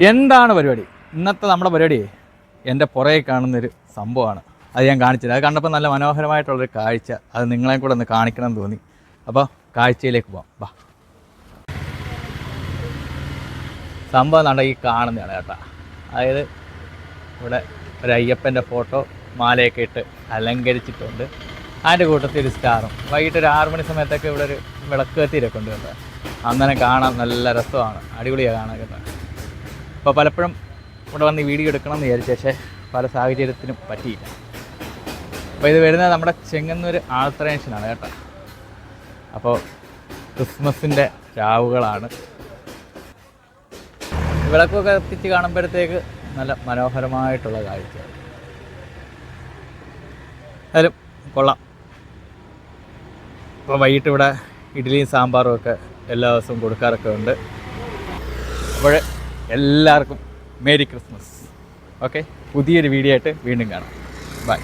എന്താണ് പരിപാടി? ഇന്നത്തെ നമ്മുടെ പരിപാടി എൻ്റെ പുറകെ കാണുന്നൊരു സംഭവമാണ്. അത് ഞാൻ കാണിച്ചത്. അത് കണ്ടപ്പോൾ നല്ല മനോഹരമായിട്ടുള്ളൊരു കാഴ്ച. അത് നിങ്ങളെ കൂടെ ഒന്ന് കാണിക്കണം എന്ന് തോന്നി. അപ്പോൾ കാഴ്ചയിലേക്ക് പോകാം. വാ. സംഭവം നട ഈ കാണുന്നതാണ് കേട്ടോ. അതായത് ഇവിടെ ഒരു അയ്യപ്പൻ്റെ ഫോട്ടോ മാലയൊക്കെ ഇട്ട് അലങ്കരിച്ചിട്ടുണ്ട്. അതിൻ്റെ കൂട്ടത്തിൽ ഒരു സ്റ്റാറും. വൈകിട്ട് ഒരു 6 മണി സമയത്തൊക്കെ ഇവിടെ ഒരു വിളക്ക് കത്തിയിലൊക്കെ ഉണ്ട് കേട്ടോ. അങ്ങനെ കാണാൻ നല്ല രസമാണ്, അടിപൊളിയാണ് കാണാൻ കേട്ടോ. അപ്പോൾ പലപ്പോഴും ഇവിടെ വന്ന് വീഡിയോ എടുക്കണം എന്ന് വിചാരിച്ചു, പക്ഷേ പല സാഹചര്യത്തിനും പറ്റിയില്ല. അപ്പോൾ ഇത് വരുന്നത് നമ്മുടെ ചെങ്ങന്നൂർ ആൾത്തറേഷനാണ് കേട്ടോ. അപ്പോൾ ക്രിസ്മസിൻ്റെ രാവുകളാണ്. വിളക്കൊക്കെ കത്തിച്ച് കാണുമ്പോഴത്തേക്ക് നല്ല മനോഹരമായിട്ടുള്ള കാഴ്ച. അതിലും കൊള്ളാം. അപ്പോൾ വൈകിട്ട് ഇവിടെ ഇഡ്ഡലിയും സാമ്പാറും ഒക്കെ എല്ലാ ദിവസവും കൊടുക്കാറൊക്കെ ഉണ്ട്. അപ്പോൾ എല്ലാവർക്കും മേരി ക്രിസ്മസ്. ഓക്കെ, പുതിയൊരു വീഡിയോ ആയിട്ട് വീണ്ടും കാണാം. ബൈ.